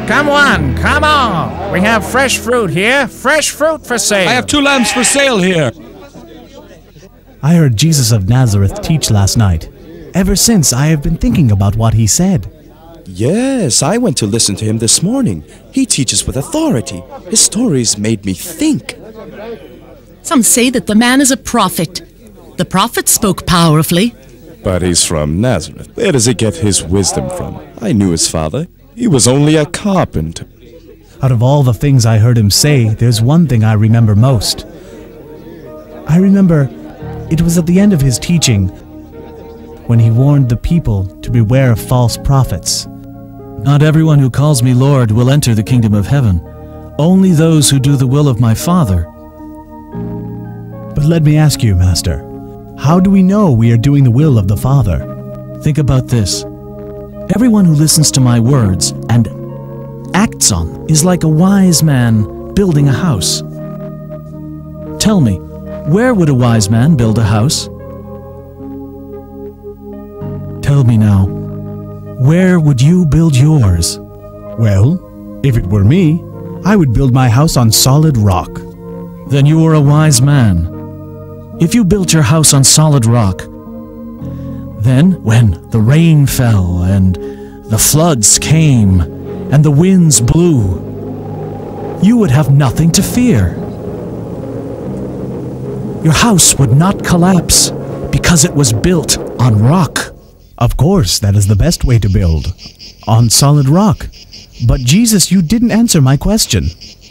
Come on. We have fresh fruit here. Fresh fruit for sale. I have 2 lambs for sale here. I heard Jesus of Nazareth teach last night. Ever since, I have been thinking about what he said. Yes, I went to listen to him this morning. He teaches with authority. His stories made me think. Some say that the man is a prophet. The prophet spoke powerfully. But he's from Nazareth. Where does he get his wisdom from? I knew his father. He was only a carpenter. Out of all the things I heard him say, there's one thing I remember most. I remember it was at the end of his teaching when he warned the people to beware of false prophets. Not everyone who calls me Lord will enter the kingdom of heaven. Only those who do the will of my Father. But let me ask you, Master, how do we know we are doing the will of the Father? Think about this. Everyone who listens to my words and acts on them is like a wise man building a house. Tell me, where would a wise man build a house? Tell me now, where would you build yours? Well, if it were me, I would build my house on solid rock. Then you are a wise man. If you built your house on solid rock, then when the rain fell and the floods came and the winds blew, you would have nothing to fear. Your house would not collapse because it was built on rock. Of course, that is the best way to build. On solid rock. But Jesus, you didn't answer my question.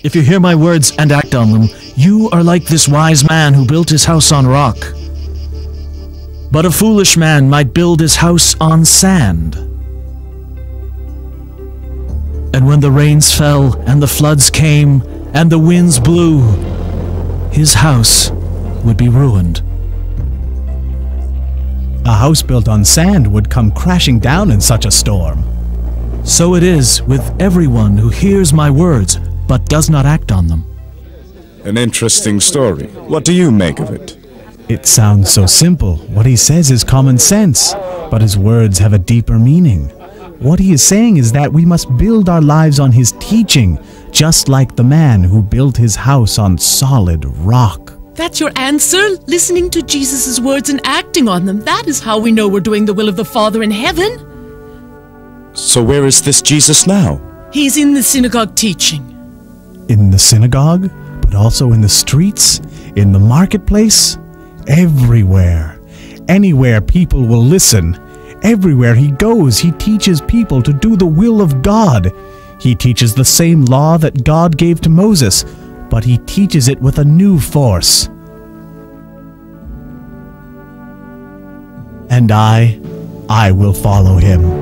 If you hear my words and act on them, you are like this wise man who built his house on rock. But a foolish man might build his house on sand. And when the rains fell and the floods came and the winds blew, his house would be ruined. A house built on sand would come crashing down in such a storm. So it is with everyone who hears my words but does not act on them. An interesting story. What do you make of it? It sounds so simple. What he says is common sense, but his words have a deeper meaning. What he is saying is that we must build our lives on his teaching, just like the man who built his house on solid rock. That's your answer? Listening to Jesus' words and acting on them. That is how we know we're doing the will of the Father in heaven. So where is this Jesus now? He's in the synagogue teaching. In the synagogue, but also in the streets, in the marketplace, everywhere. Anywhere people will listen. Everywhere he goes, he teaches people to do the will of God. He teaches the same law that God gave to Moses, but he teaches it with a new force. And I will follow him.